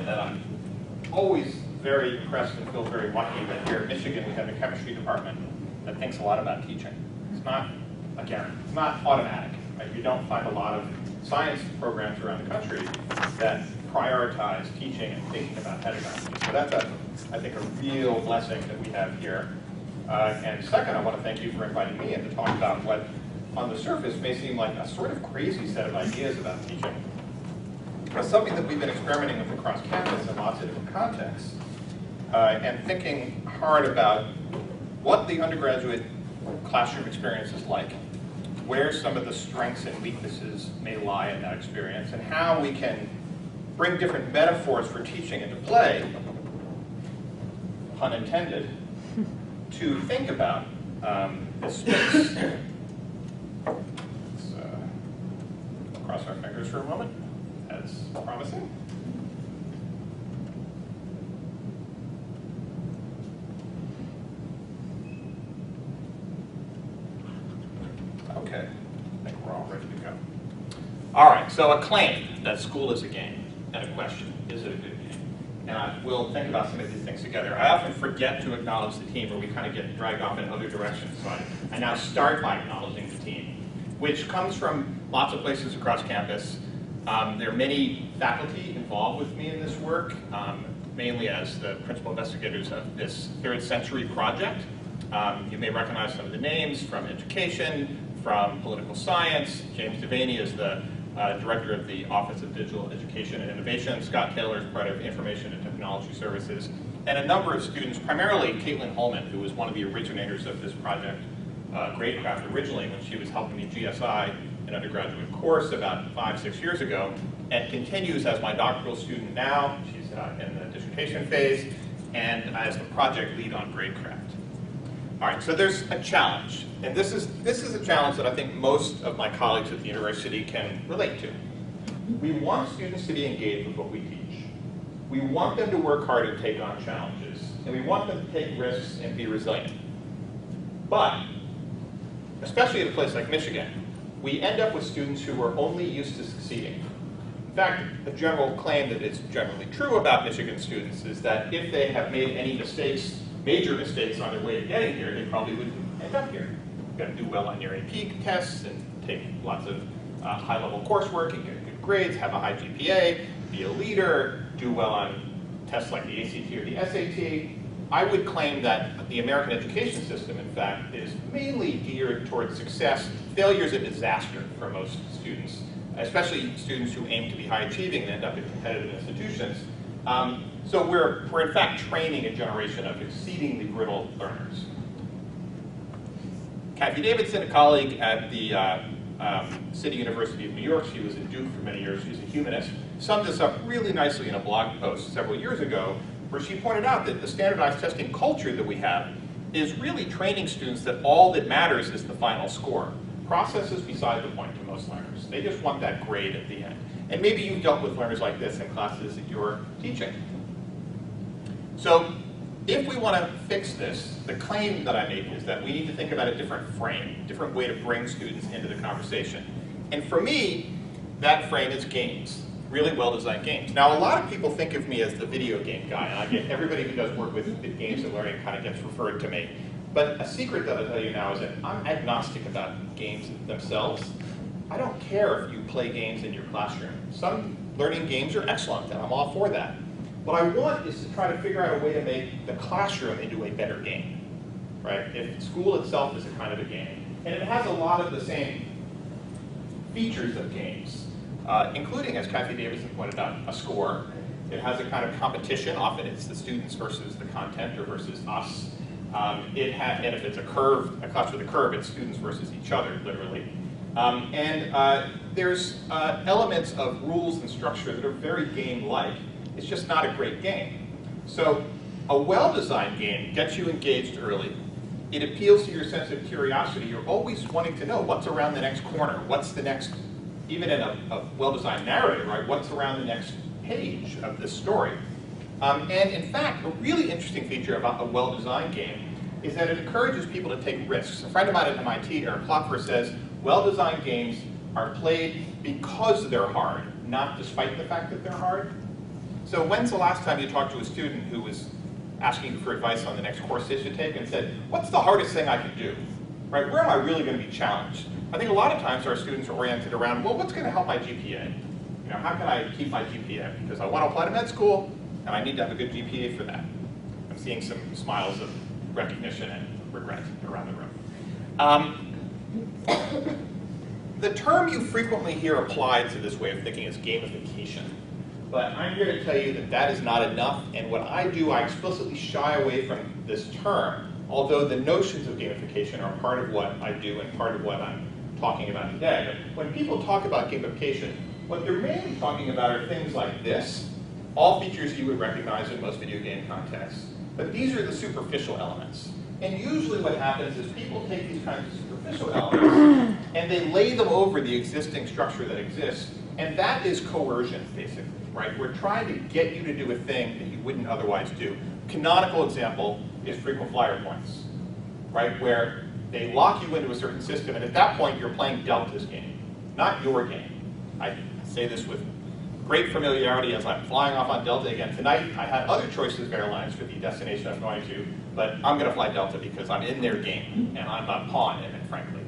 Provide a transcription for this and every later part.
that I'm always very impressed and feel very lucky that here at Michigan we have a chemistry department that thinks a lot about teaching. It's not, again, it's not automatic. Right? You don't find a lot of science programs around the country that prioritize teaching and thinking about pedagogy. So that's, I think, a real blessing that we have here. And second, I want to thank you for inviting me in to talk about what, on the surface, may seem like a sort of crazy set of ideas about teaching. But something that we've been experimenting with across campus in lots of different contexts, and thinking hard about what the undergraduate classroom experience is like, where some of the strengths and weaknesses may lie in that experience, and how we can bring different metaphors for teaching into play, pun intended, to think about this space. Let's cross our fingers for a moment. That's promising. Okay, I think we're all ready to go. All right, so a claim that school is a game, and a question, is it a good game? And we'll think about some of these things together. I often forget to acknowledge the team, or we kind of get dragged off in other directions. So I now start by acknowledging the team, which comes from lots of places across campus. There are many faculty involved with me in this work, mainly as the principal investigators of this third century project. You may recognize some of the names from education, from political science. James Devaney is the director of the Office of Digital Education and Innovation. Scott Taylor is part of Information and Technology Services. And a number of students, primarily Caitlin Holman, who was one of the originators of this project, Gradecraft, originally when she was helping me GSI an undergraduate course about 5-6 years ago, and continues as my doctoral student now. She's in the dissertation phase, and as the project lead on Gradecraft. All right, so there's a challenge, and this is a challenge that I think most of my colleagues at the university can relate to. We want students to be engaged with what we teach. We want them to work hard and take on challenges, and we want them to take risks and be resilient. But, especially at a place like Michigan, we end up with students who are only used to succeeding. In fact, a general claim that is generally true about Michigan students is that if they have made any mistakes, major mistakes on their way to getting here, they probably wouldn't end up here. You've got to do well on your AP tests and take lots of high-level coursework and get good grades, have a high GPA, be a leader, do well on tests like the ACT or the SAT. I would claim that the American education system, in fact, is mainly geared towards success. Failure is a disaster for most students, especially students who aim to be high-achieving and end up in competitive institutions. So we're in fact training a generation of exceedingly brittle learners. Kathy Davidson, a colleague at the City University of New York, she was at Duke for many years, she's a humanist, summed this up really nicely in a blog post several years ago, where she pointed out that the standardized testing culture that we have is really training students that all that matters is the final score. Process is beside the point to most learners. They just want that grade at the end. And maybe you've dealt with learners like this in classes that you're teaching. So if we want to fix this, the claim that I make is that we need to think about a different frame, a different way to bring students into the conversation. And for me, that frame is games. Really well-designed games. Now, a lot of people think of me as the video game guy, and I get everybody who does work with games and learning kind of gets referred to me. But a secret that I'll tell you now is that I'm agnostic about games themselves. I don't care if you play games in your classroom. Some learning games are excellent, and I'm all for that. What I want is to try to figure out a way to make the classroom into a better game, right? If school itself is a kind of a game, and it has a lot of the same features of games. Including, as Kathy Davidson pointed out, a score. It has a kind of competition. Often it's the students versus the content or versus us. And if it's a curve, a class with a curve, it's students versus each other, literally. There's elements of rules and structure that are very game-like. It's just not a great game. So a well-designed game gets you engaged early. It appeals to your sense of curiosity. You're always wanting to know what's around the next corner, what's the next, even in a well-designed narrative, right? What's around the next page of this story? And in fact, a really interesting feature about a well-designed game is that it encourages people to take risks. A friend of mine at MIT, Aaron Plotker, says well-designed games are played because they're hard, not despite the fact that they're hard. So when's the last time you talked to a student who was asking you for advice on the next course they should take and said, what's the hardest thing I can do? Right? Where am I really going to be challenged? I think a lot of times our students are oriented around, well, what's going to help my GPA? You know, how can I keep my GPA? Because I want to apply to med school, and I need to have a good GPA for that. I'm seeing some smiles of recognition and regret around the room. The term you frequently hear applied to this way of thinking is gamification. But I'm here to tell you that that is not enough, and what I do, I explicitly shy away from this term, although the notions of gamification are part of what I do and part of what I'm talking about today. But when people talk about gamification, what they're mainly talking about are things like this, all features you would recognize in most video game contexts, but these are the superficial elements. And usually what happens is people take these kinds of superficial elements and they lay them over the existing structure that exists, and that is coercion, basically, right? We're trying to get you to do a thing that you wouldn't otherwise do. Canonical example is frequent flyer points, right? Where they lock you into a certain system, and at that point you're playing Delta's game, not your game. I say this with great familiarity as I'm flying off on Delta again. Tonight I had other choices of airlines for the destination I'm going to, but I'm going to fly Delta because I'm in their game, and I'm a pawn in it, frankly.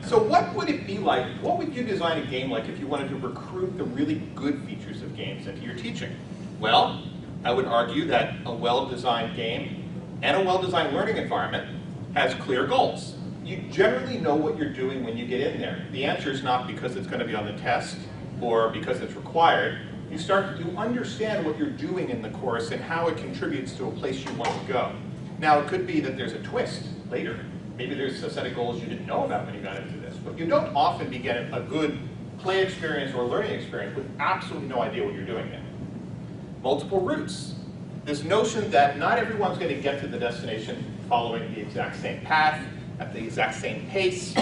So what would it be like, what would you design a game like if you wanted to recruit the really good features of games into your teaching? Well, I would argue that a well-designed game and a well-designed learning environment has clear goals. You generally know what you're doing when you get in there. The answer is not because it's going to be on the test or because it's required. You start to understand what you're doing in the course and how it contributes to a place you want to go. Now, it could be that there's a twist later. Maybe there's a set of goals you didn't know about when you got into this. But you don't often begin a good play experience or learning experience with absolutely no idea what you're doing there. Multiple routes. This notion that not everyone's going to get to the destination following the exact same path, at the exact same pace.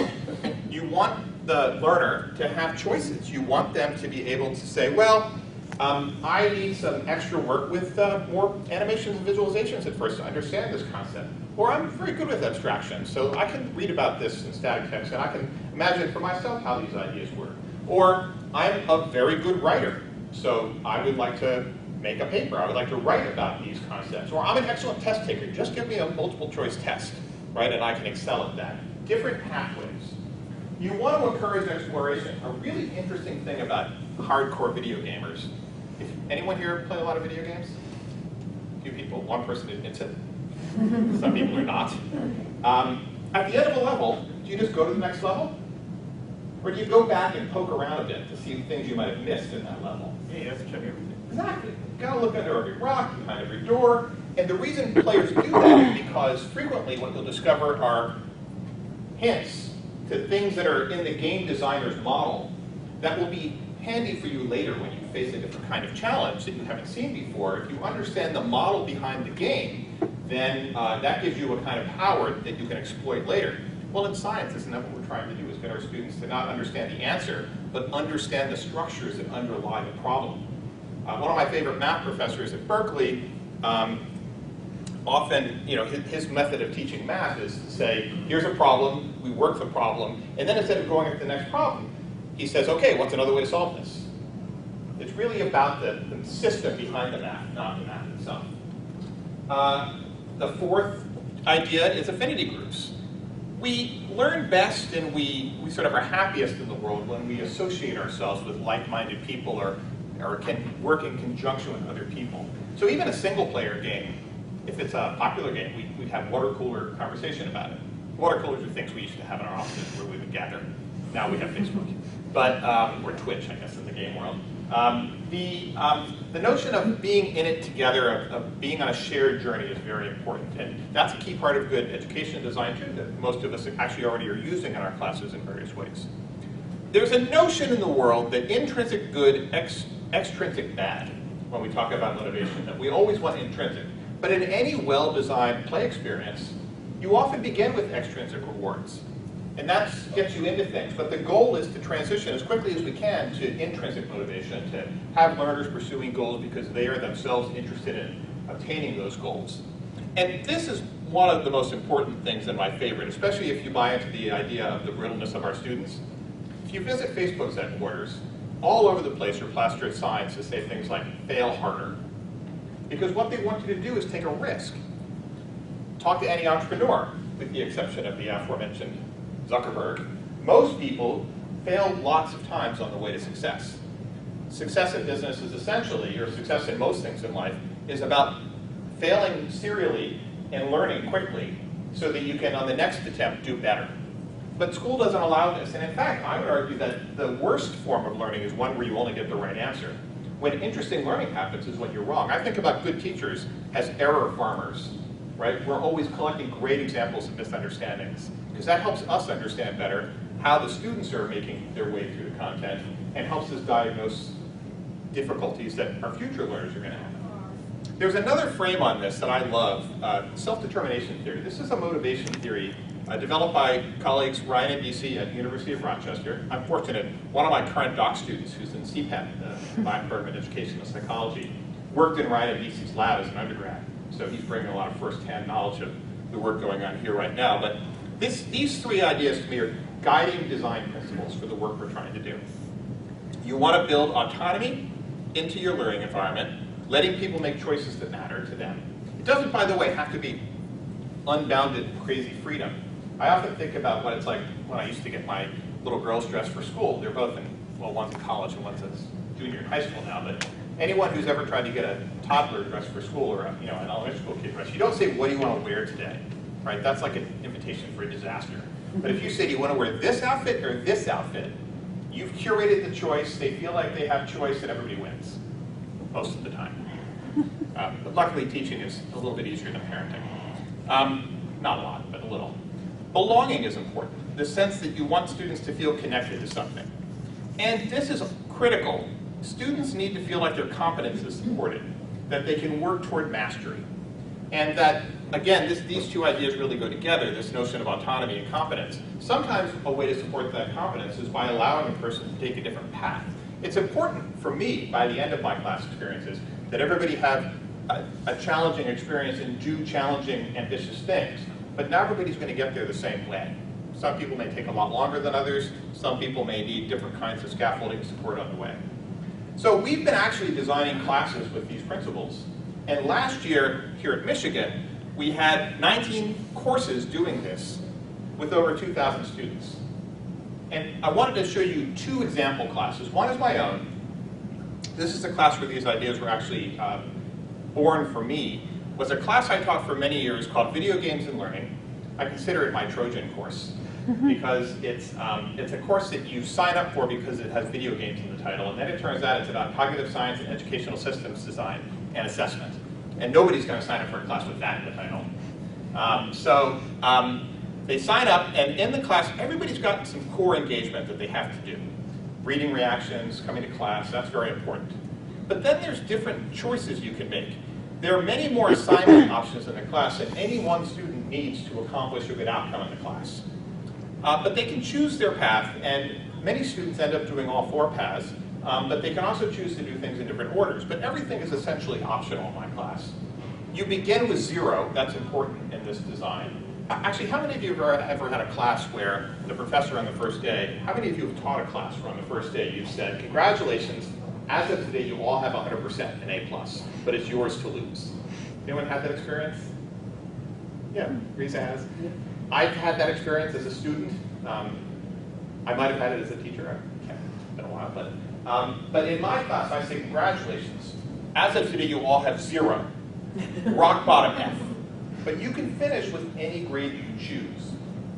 You want the learner to have choices. You want them to be able to say, well, I need some extra work with more animations and visualizations at first to understand this concept. Or I'm very good with abstraction, so I can read about this in static text and I can imagine for myself how these ideas work. Or I'm a very good writer, so I would like to make a paper. I would like to write about these concepts. Or I'm an excellent test taker. Just give me a multiple choice test, right? And I can excel at that. Different pathways. You want to encourage exploration. A really interesting thing about hardcore video gamers. If anyone here play a lot of video games? A few people. One person admits it. Some people are not. At the end of a level, do you just go to the next level? Or do you go back and poke around a bit to see things you might have missed in that level? Yeah, you have to check everything. Exactly. You've got to look under every rock, behind every door. And the reason players do that is because frequently what you'll discover are hints to things that are in the game designer's model that will be handy for you later when you face a different kind of challenge that you haven't seen before. If you understand the model behind the game, then that gives you a kind of power that you can exploit later. Well, in science, isn't that what we're trying to do, is get our students to not understand the answer, but understand the structures that underlie the problem. One of my favorite math professors at Berkeley, often, his method of teaching math is to say, here's a problem, we work the problem, and then instead of going to the next problem, he says, okay, what's another way to solve this? It's really about the system behind the math, not the math itself. The fourth idea is affinity groups. We learn best and we sort of are happiest in the world when we associate ourselves with like-minded people or can work in conjunction with other people. So even a single-player game, if it's a popular game, we'd have water cooler conversation about it. Water coolers are things we used to have in our offices where we would gather. Now we have Facebook, but or Twitch, I guess, in the game world. The notion of being in it together, of being on a shared journey is very important, and that's a key part of good education and design too, that most of us actually already are using in our classes in various ways. There's a notion in the world that intrinsic good, extrinsic bad, when we talk about motivation, that we always want intrinsic. But in any well-designed play experience, you often begin with extrinsic rewards. And that gets you into things. But the goal is to transition as quickly as we can to intrinsic motivation, to have learners pursuing goals because they are themselves interested in obtaining those goals. And this is one of the most important things and my favorite, especially if you buy into the idea of the brittleness of our students. If you visit Facebook's headquarters, all over the place are plastered signs to say things like fail harder. Because what they want you to do is take a risk. Talk to any entrepreneur, with the exception of the aforementioned Zuckerberg. Most people fail lots of times on the way to success. Success in business is essentially, or success in most things in life, is about failing serially and learning quickly so that you can, on the next attempt, do better. But school doesn't allow this. And in fact, I would argue that the worst form of learning is one where you only get the right answer. When interesting learning happens is when you're wrong. I think about good teachers as error farmers, right? We're always collecting great examples of misunderstandings, because that helps us understand better how the students are making their way through the content and helps us diagnose difficulties that our future learners are going to have. There's another frame on this that I love, self-determination theory. This is a motivation theory developed by colleagues Ryan and DC at the University of Rochester. I'm fortunate, one of my current doc students who's in CPET, my program in educational psychology, worked in Ryan and DC's lab as an undergrad. So he's bringing a lot of first-hand knowledge of the work going on here right now. But these three ideas to me are guiding design principles for the work we're trying to do. You want to build autonomy into your learning environment, letting people make choices that matter to them. It doesn't, by the way, have to be unbounded, crazy freedom. I often think about what it's like when I used to get my little girls dressed for school. They're both in, well, one's in college and one's a junior in high school now, but anyone who's ever tried to get a toddler dressed for school or an elementary school kid dressed, you don't say, what do you want to wear today? Right? That's like an invitation for a disaster. But if you say, do you want to wear this outfit or this outfit? You've curated the choice, they feel like they have choice, and everybody wins, most of the time. But luckily, teaching is a little bit easier than parenting. Not a lot, but a little. Belonging is important, the sense that you want students to feel connected to something. And this is critical. Students need to feel like their competence is supported, that they can work toward mastery. And that, again, these two ideas really go together, this notion of autonomy and competence. Sometimes a way to support that competence is by allowing a person to take a different path. It's important for me, by the end of my class experiences, that everybody have a challenging experience and do challenging, ambitious things. But not everybody's going to get there the same way. Some people may take a lot longer than others. Some people may need different kinds of scaffolding support on the way. So we've been actually designing classes with these principles. And last year, here at Michigan, we had 19 courses doing this with over 2,000 students. And I wanted to show you two example classes. One is my own. This is a class where these ideas were actually born for me. It was a class I taught for many years called Video Games and Learning. I consider it my Trojan course because it's a course that you sign up for because it has video games in the title. And then it turns out it's about cognitive science and educational systems design and assessment. And nobody's going to sign up for a class with that in the title. They sign up, and in the class, everybody's got some core engagement that they have to do. Reading reactions, coming to class, that's very important. But then there's different choices you can make. There are many more assignment options in the class than any one student needs to accomplish a good outcome in the class. But they can choose their path, and many students end up doing all four paths, but they can also choose to do things in different orders. But everything is essentially optional in my class. You begin with 0, that's important in this design. Actually, how many of you have ever had a class where the professor on the first day, how many of you have taught a class where on the first day you've said, congratulations, as of today you all have 100% an A+, but it's yours to lose. Anyone had that experience? Yeah, Risa has. I've had that experience as a student. I might have had it as a teacher. It's been a while, but in my class I say, congratulations, as of today you all have 0, rock bottom F. But you can finish with any grade you choose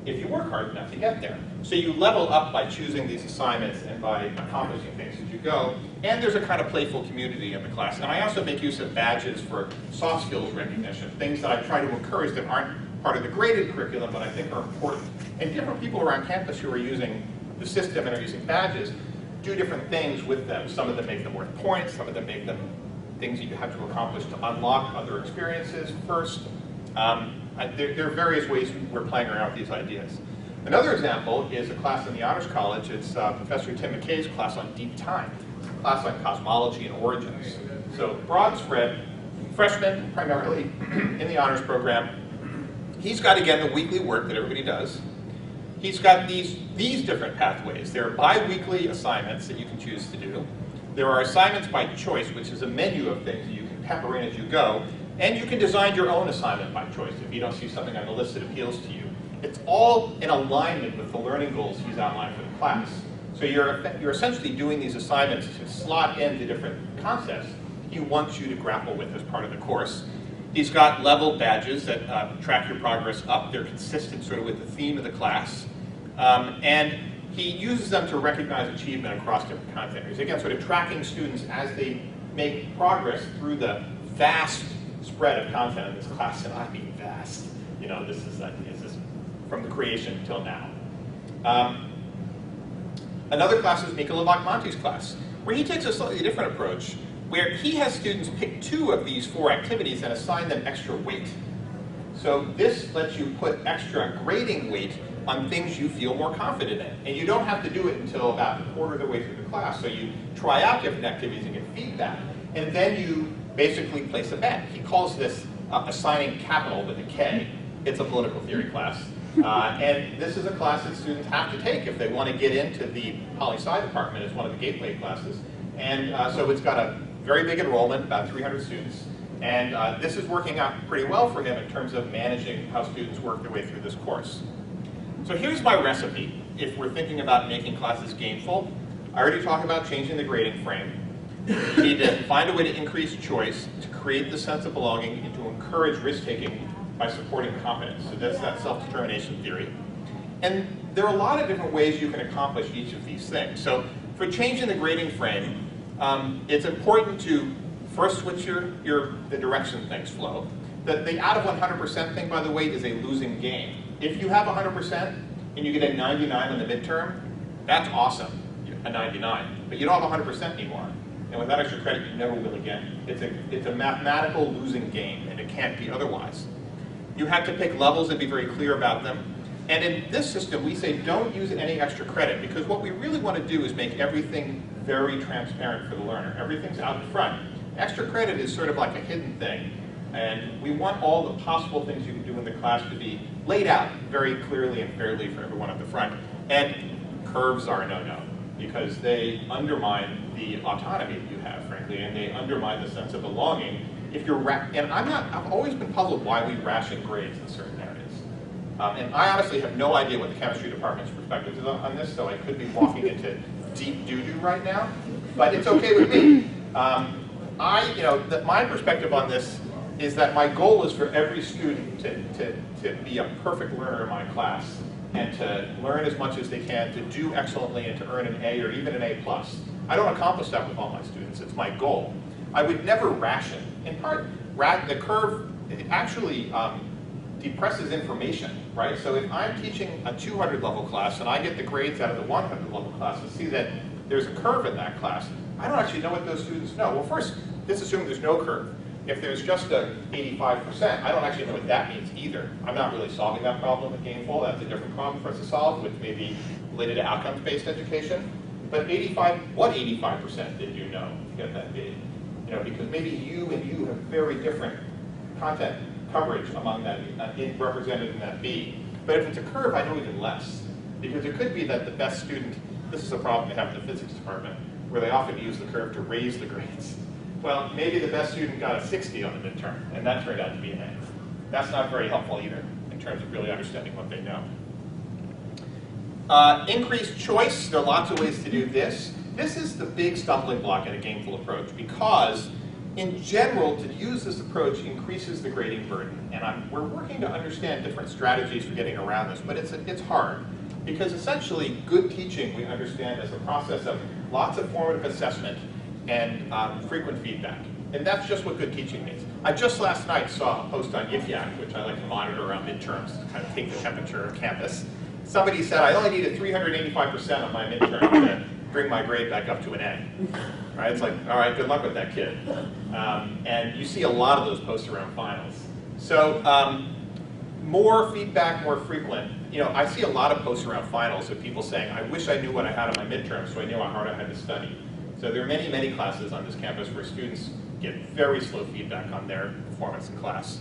if you work hard enough to get there. So you level up by choosing these assignments and by accomplishing things as you go. And there's a kind of playful community in the class. And I also make use of badges for soft skills recognition, things that I try to encourage that aren't part of the graded curriculum, but I think are important. And different people around campus who are using the system and are using badges do different things with them. Some of them make them worth points, some of them make them things you have to accomplish to unlock other experiences first. There are various ways we're playing around with these ideas. Another example is a class in the Honors College. It's Professor Tim McKay's class on deep time, a class on cosmology and origins. So broad spread, freshmen primarily in the honors program. He's got, again, the weekly work that everybody does. he's got these different pathways. There are bi-weekly assignments that you can choose to do. There are assignments by choice, which is a menu of things that you can pepper in as you go. And you can design your own assignment by choice if you don't see something on the list that appeals to you. It's all in alignment with the learning goals he's outlined for the class. So you're essentially doing these assignments to slot into different concepts he wants you to grapple with as part of the course. He's got level badges that track your progress up. They're consistent sort of with the theme of the class. And he uses them to recognize achievement across different content areas. Again, sort of tracking students as they make progress through the vast spread of content in this class, and I mean vast. You know, this is from the creation until now. Another class is Nicola Bacmonti's class, where he takes a slightly different approach, where he has students pick 2 of these 4 activities and assign them extra weight. So this lets you put extra grading weight on things you feel more confident in. And you don't have to do it until about a quarter of the way through the class. So you try out different activities and get feedback. And then you basically place a bet. He calls this assigning capital with a K. It's a political theory class. And this is a class that students have to take if they want to get into the poli-sci department as one of the gateway classes. And so it's got a very big enrollment, about 300 students. And this is working out pretty well for him in terms of managing how students work their way through this course. So here's my recipe if we're thinking about making classes gameful. I already talked about changing the grading frame. You need to find a way to increase choice, to create the sense of belonging, and to encourage risk-taking by supporting competence. So that's that self-determination theory. And there are a lot of different ways you can accomplish each of these things. So for changing the grading frame, it's important to first switch the direction things flow. The out of 100% thing, by the way, is a losing game. If you have 100% and you get a 99 on the midterm, that's awesome, a 99. But you don't have 100% anymore. And with that extra credit, you never will again. It's a mathematical losing game, and it can't be otherwise. You have to pick levels and be very clear about them. And in this system, we say don't use any extra credit, because what we really want to do is make everything very transparent for the learner. Everything's out in front. Extra credit is sort of like a hidden thing. And we want all the possible things you can do in the class to be laid out very clearly and fairly for everyone at the front. And curves are a no-no, because they undermine the autonomy that you have, frankly, and they undermine the sense of belonging. If you're I've always been puzzled why we ration grades in certain areas. And I honestly have no idea what the chemistry department's perspective is on this, so I could be walking into deep doo-doo right now, but it's okay with me. My perspective on this is that my goal is for every student to be a perfect learner in my class and to learn as much as they can, to do excellently, and to earn an A or even an A+. I don't accomplish that with all my students. It's my goal. I would never ration. In part, the curve actually depresses information, right? So if I'm teaching a 200 level class and I get the grades out of the 100 level class and see that there's a curve in that class, I don't actually know what those students know. Well, first, let's assume there's no curve. If there's just a 85%, I don't actually know what that means either. I'm not really solving that problem at Gameful. That's a different problem for us to solve, which may be related to outcomes-based education. But what 85% did you know to get that B? Because maybe you have very different content coverage among that, represented in that B. But if it's a curve, I know even less. Because it could be that the best student, this is a problem they have in the physics department, where they often use the curve to raise the grades. Well, maybe the best student got a 60 on the midterm, and that turned out to be an A. That's not very helpful either, in terms of really understanding what they know. Increased choice, there are lots of ways to do this. This is the big stumbling block in a gameful approach, because in general, to use this approach increases the grading burden. And we're working to understand different strategies for getting around this, but it's hard. Because essentially, good teaching we understand as a process of lots of formative assessment and frequent feedback. And that's just what good teaching means. I just last night saw a post on Yik Yak, which I like to monitor around midterms to kind of take the temperature of campus. Somebody said, I only needed 385% on my midterm to bring my grade back up to an A. Right? It's like, all right, good luck with that kid. And you see a lot of those posts around finals. So more feedback, more frequent. I see a lot of posts around finals of people saying, I wish I knew what I had on my midterm so I knew how hard I had to study. So there are many, many classes on this campus where students get very slow feedback on their performance in class.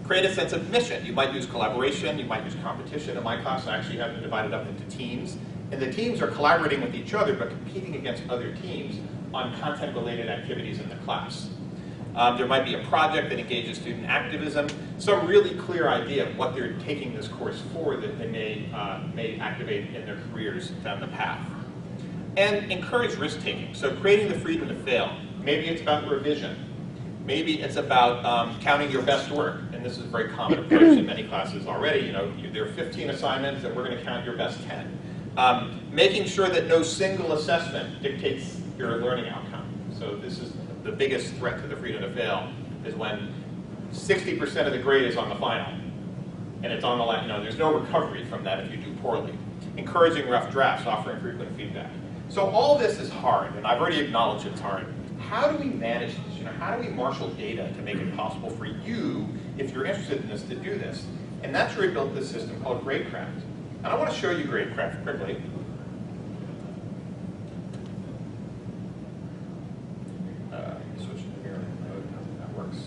Create a sense of mission. You might use collaboration, you might use competition. In my class, I actually have them divided up into teams. And the teams are collaborating with each other, but competing against other teams on content-related activities in the class. There might be a project that engages student activism, some really clear idea of what they're taking this course for that they may activate in their careers down the path. And encourage risk-taking, so creating the freedom to fail. Maybe it's about revision. Maybe it's about counting your best work, and this is a very common approach in many classes already. You know, there are 15 assignments, and we're going to count your best 10. Making sure that no single assessment dictates your learning outcome. So this is the biggest threat to the freedom to fail, is when 60% of the grade is on the final, and it's on the line. You know, there's no recovery from that if you do poorly. Encouraging rough drafts, offering frequent feedback. So all this is hard, and I've already acknowledged it's hard. How do we manage this? You know, how do we marshal data to make it possible for you, if you're interested in this, to do this? And that's where we built this system called Gradecraft. And I want to show you Gradecraft quickly. Switch to here mode. That works.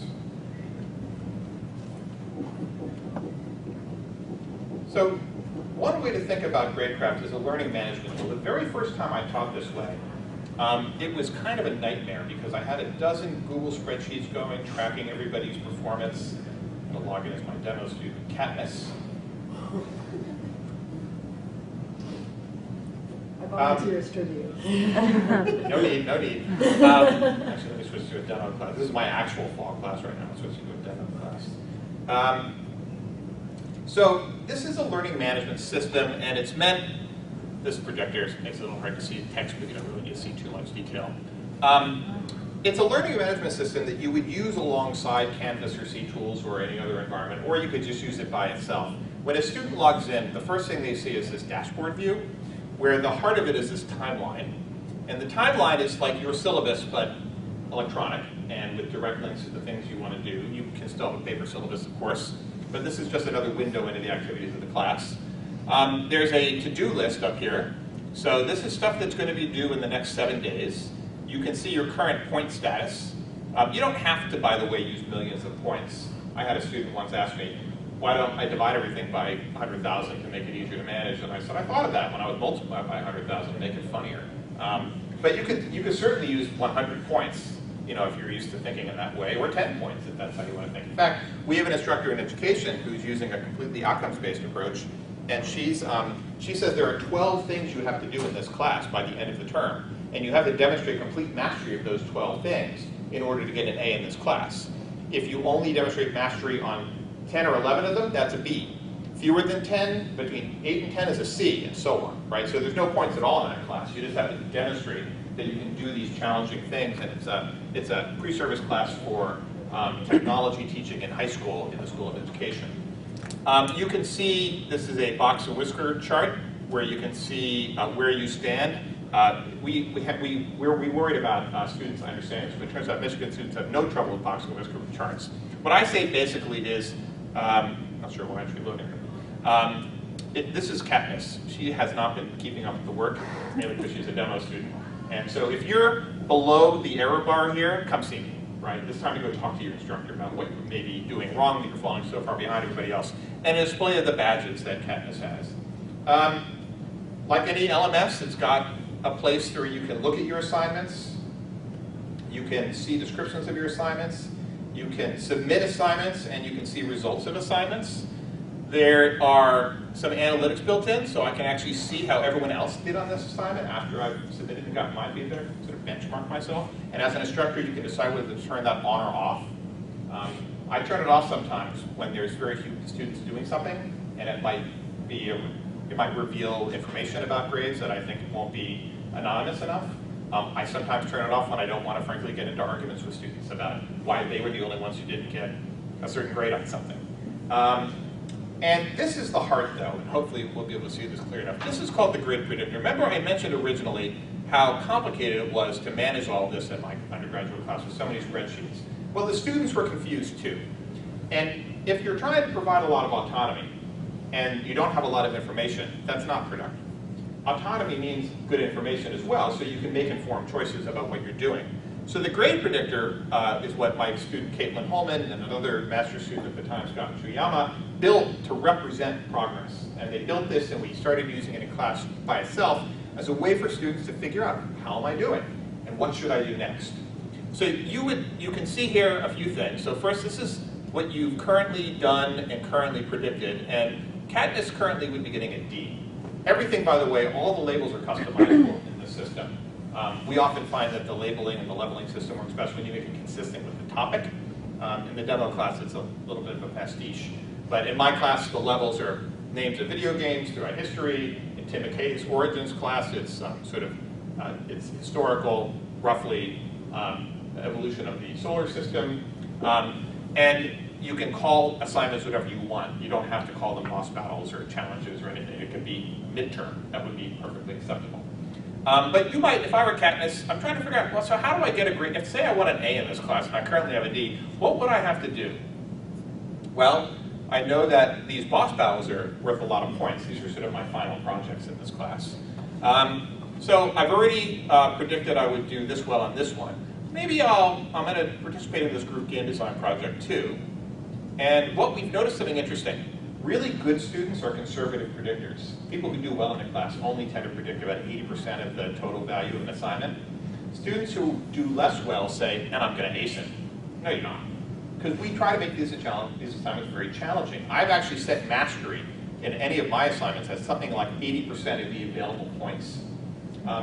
So one way to think about Gradecraft is a learning management tool. The very first time I taught this way, it was kind of a nightmare because I had a dozen Google spreadsheets going, tracking everybody's performance. I'm going to log in as my demo student, Katniss. I volunteers tribute. No need, no need. Actually, let me switch to a demo class. This is my actual fall class right now. I'm switching to a demo class. So this is a learning management system, and it's meant, this projector makes it a little hard to see text, but you don't really need to see too much detail. It's a learning management system that you would use alongside Canvas or C Tools or any other environment, or you could just use it by itself. When a student logs in, the first thing they see is this dashboard view, where the heart of it is this timeline. And the timeline is like your syllabus, but electronic, and with direct links to the things you want to do. You can still have a paper syllabus, of course, but this is just another window into the activities of the class. There's a to-do list up here. So this is stuff that's going to be due in the next 7 days. You can see your current point status. You don't have to, by the way, use millions of points. I had a student once ask me, why don't I divide everything by 100,000 to make it easier to manage? And I said, I thought of that when I would multiply by 100,000 to make it funnier. But you could certainly use 100 points, you know, if you're used to thinking in that way, or 10 points if that's how you want to think. In fact, we have an instructor in education who's using a completely outcomes-based approach, and she says there are 12 things you have to do in this class by the end of the term, and you have to demonstrate complete mastery of those 12 things in order to get an A in this class. If you only demonstrate mastery on 10 or 11 of them, that's a B. Fewer than 10, between 8 and 10 is a C, and so on, right? So there's no points at all in that class. You just have to demonstrate that you can do these challenging things, and it's a pre-service class for technology teaching in high school in the School of Education. You can see, this is a box and whisker chart where you can see where you stand. We worried about students understanding this, but it turns out Michigan students have no trouble with box and whisker charts. What I say basically is, not sure why it's reloading her. This is Katniss. She has not been keeping up with the work, mainly because she's a demo student. And so if you're below the error bar here, come see me, right? It's time to go talk to your instructor about what you may be doing wrong, that you're falling so far behind everybody else. And a display of the badges that Katniss has. Like any LMS, it's got a place where you can look at your assignments. You can see descriptions of your assignments. You can submit assignments, and you can see results of assignments. There are some analytics built in, so I can actually see how everyone else did on this assignment after I've submitted and gotten my feedback, sort of benchmark myself. And as an instructor, you can decide whether to turn that on or off. I turn it off sometimes when there's very few students doing something, and it might reveal information about grades that I think won't be anonymous enough. I sometimes turn it off when I don't want to, frankly, get into arguments with students about why they were the only ones who didn't get a certain grade on something. And this is the heart, though, and hopefully we'll be able to see this clear enough. This is called the grid predictor. Remember I mentioned originally how complicated it was to manage all of this in my undergraduate class with so many spreadsheets. Well, the students were confused, too. And if you're trying to provide a lot of autonomy and you don't have a lot of information, that's not productive. Autonomy means good information as well, so you can make informed choices about what you're doing. So the grade predictor is what my student Caitlin Holman and another master's student at the time, Scott Chuyama, built to represent progress. And they built this, and we started using it in class by itself as a way for students to figure out, how am I doing? And what should I do next? So you can see here a few things. So first, this is what you've currently done and currently predicted. And Katniss currently would be getting a D. Everything, by the way, all the labels are customizable in the system. We often find that the labeling and the leveling system works best when you make it consistent with the topic. In the demo class, it's a little bit of a pastiche. But in my class, the levels are names of video games throughout history. In Tim McKay's Origins class, it's it's historical, roughly, evolution of the solar system. And you can call assignments whatever you want. You don't have to call them boss battles or challenges or anything. It could be midterm. That would be perfectly acceptable. But you might, if I were Katniss, I'm trying to figure out, well, so how do I get a grade? If, say I want an A in this class and I currently have a D, what would I have to do? Well, I know that these boss battles are worth a lot of points. These are sort of my final projects in this class. So I've already predicted I would do this well on this one. Maybe I'm going to participate in this group game design project too. And what we've noticed something interesting. Really good students are conservative predictors. People who do well in a class only tend to predict about 80% of the total value of an assignment. Students who do less well say, and I'm going to ace it. No, you're not. Because we try to make these assignments very challenging. I've actually set mastery in any of my assignments as something like 80% of the available points.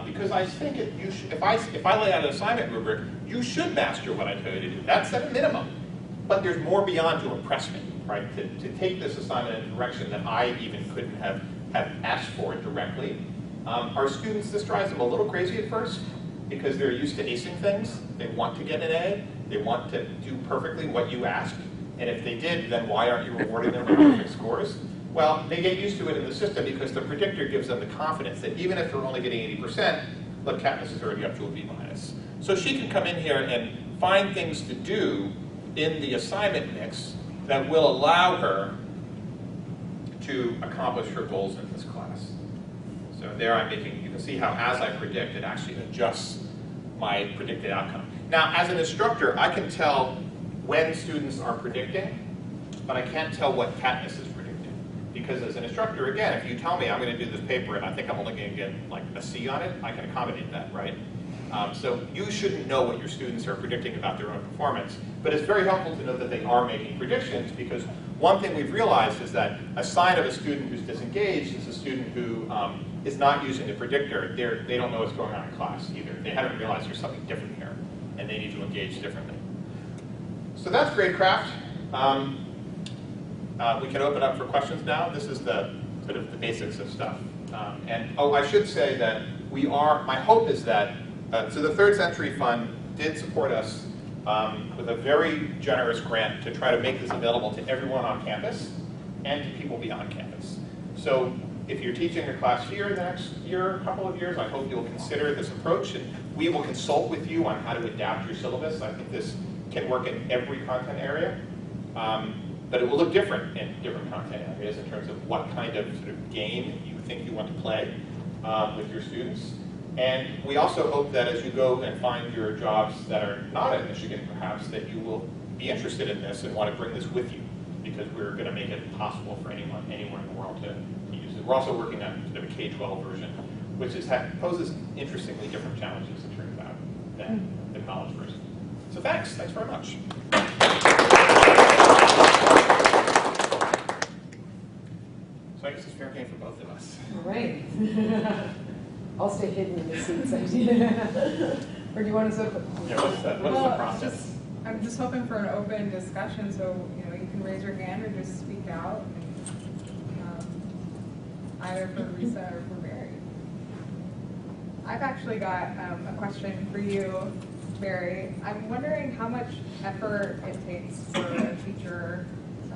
Because I think if I lay out an assignment rubric, you should master what I tell you to do. That's at a minimum. But there's more beyond to impress me, right? To take this assignment in a direction that I even couldn't have asked for it directly. Our students, this drives them a little crazy at first because they're used to acing things. They want to get an A. They want to do perfectly what you asked. And if they did, then why aren't you rewarding them with perfect scores? Well, they get used to it in the system because the predictor gives them the confidence that even if they're only getting 80%, look, Katniss is already up to a B-. So she can come in here and find things to do in the assignment mix that will allow her to accomplish her goals in this class. So there I'm making, you can see how as I predict, it actually adjusts my predicted outcome. Now, as an instructor, I can tell when students are predicting, but I can't tell what Katniss is predicting. Because as an instructor, again, if you tell me I'm going to do this paper and I think I'm only going to get like a C on it, I can accommodate that, right? So you shouldn't know what your students are predicting about their own performance, but it's very helpful to know that they are making predictions, because one thing we've realized is that a sign of a student who's disengaged is a student who is not using the predictor. They don't know what's going on in class either. They haven't realized there's something different here, and they need to engage differently. So that's gradecraft. We can open up for questions now. This is the sort of the basics of stuff. And oh, I should say that my hope is that, so the Third Century Fund did support us with a very generous grant to try to make this available to everyone on campus and to people beyond campus. So if you're teaching a class here the next year, couple of years, I hope you'll consider this approach, and we will consult with you on how to adapt your syllabus. I think this can work in every content area, but it will look different in different content areas in terms of what kind of sort of game you think you want to play with your students. And we also hope that as you go and find your jobs that are not at Michigan, perhaps, that you will be interested in this and want to bring this with you, because we're going to make it possible for anyone, anywhere in the world to use it. We're also working on sort of a K-12 version, which poses interestingly different challenges, it turns out, than the college version. So thanks very much. So I guess it's fair game for both of us. All right. I'll stay hidden in the seats. Or do you want us to? Yeah, what is the process? I'm just hoping for an open discussion, so you can raise your hand or just speak out, either for Risa or for Barry. I've actually got a question for you, Barry. I'm wondering how much effort it takes for a teacher.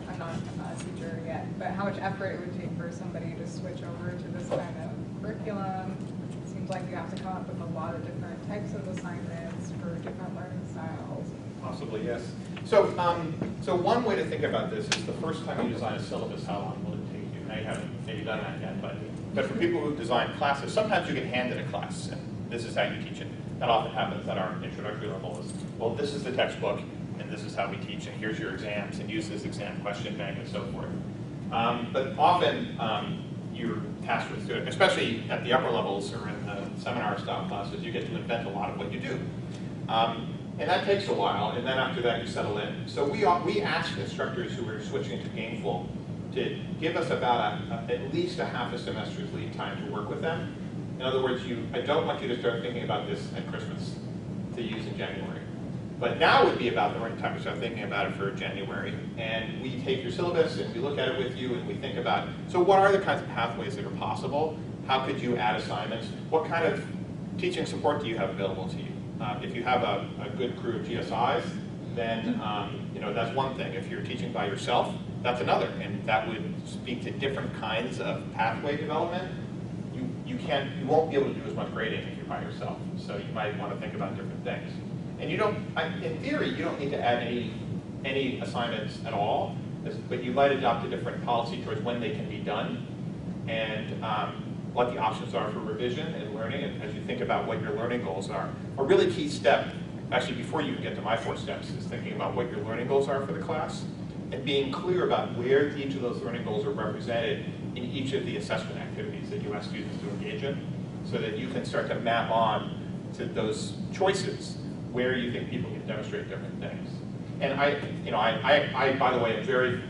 I'm not a teacher yet, but how much effort it would take for somebody to switch over to this kind of curriculum. Seems like you have to come up with a lot of different types of assignments for different learning styles. Possibly, yes. So, so one way to think about this is the first time you design a syllabus, how long will it take you? Now you haven't maybe done that yet, but for people who design classes, sometimes you get handed a class, and this is how you teach it. that often happens at our introductory level is, well, this is the textbook, and this is how we teach, and here's your exams, and use this exam question bank, and so forth. But often, you're tasked with doing, especially at the upper levels or in the seminar-style classes, you get to invent a lot of what you do. And that takes a while, and then after that, you settle in. So we ask instructors who are switching to Gainful to give us about at least a half a semester's lead time to work with them. In other words, I don't want you to start thinking about this at Christmas to use in January. But now would be about the right time to start thinking about it for January. And we take your syllabus and we look at it with you and we think about, so what are the kinds of pathways that are possible? How could you add assignments? What kind of teaching support do you have available to you? If you have a good crew of GSIs, then that's one thing. If you're teaching by yourself, that's another. And that would speak to different kinds of pathway development. You won't be able to do as much grading if you're by yourself. So you might want to think about different things. And in theory, you don't need to add any assignments at all, but you might adopt a different policy towards when they can be done and what the options are for revision and learning. And as you think about what your learning goals are, a really key step, actually before you get to my 4 steps, is thinking about what your learning goals are for the class and being clear about where each of those learning goals are represented in each of the assessment activities that you ask students to engage in, so that you can start to map on to those choices where you think people can demonstrate different things. And I by the way,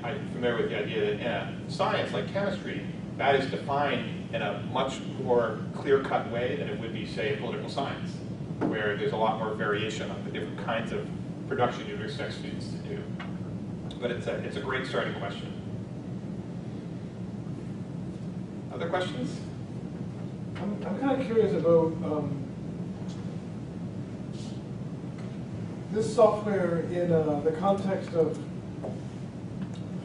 I'm familiar with the idea that in a science like chemistry, that is defined in a much more clear-cut way than it would be, say, in political science, where there's a lot more variation on the different kinds of production you'd expect students to do. But it's a great starting question. Other questions? I'm kind of curious about this software in the context of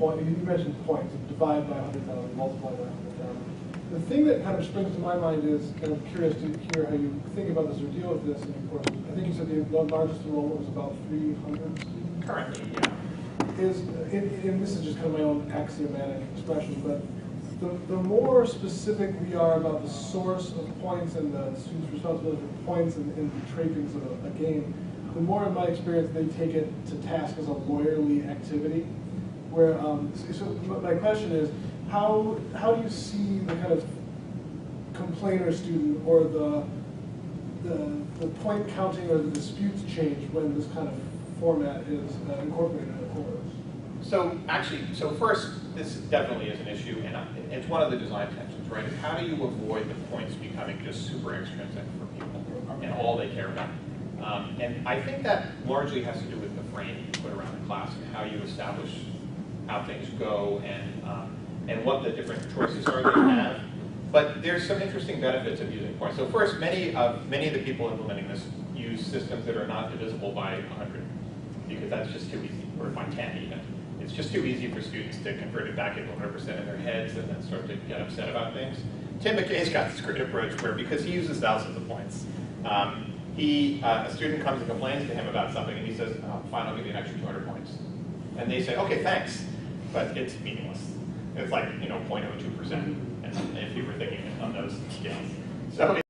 you mentioned points, divide by 100,000, multiply by 100,000. The thing that kind of springs to my mind is, and I'm curious to hear how you think about this or deal with this. And of course, I think you said the largest enrollment was about 300 students. Currently, yeah. And this is just kind of my own axiomatic expression, but the more specific we are about the source of points and the student's responsibility for points and the trappings of a game, the more in my experience they take it to task as a lawyerly activity. Where so my question is, how do you see the kind of complainer student or the point counting or the disputes change when this kind of format is incorporated in a course? So first, this definitely is an issue, and it's one of the design tensions, right? Is how do you avoid the points becoming just super extrinsic for people and all they care about? And I think that largely has to do with the frame you put around the class and how you establish how things go and what the different choices are that you have. But there's some interesting benefits of using points. So first, many of the people implementing this use systems that are not divisible by 100, because that's just too easy, or by 10 even. It's just too easy for students to convert it back into 100% in their heads and then start to get upset about things. Tim McKay's got this great approach where, because he uses thousands of points, a student comes and complains to him about something, and he says, oh, fine, I'll give you an extra 200 points. And they say, okay, thanks, but it's meaningless. It's like, 0.02%, and if you were thinking on those scales. So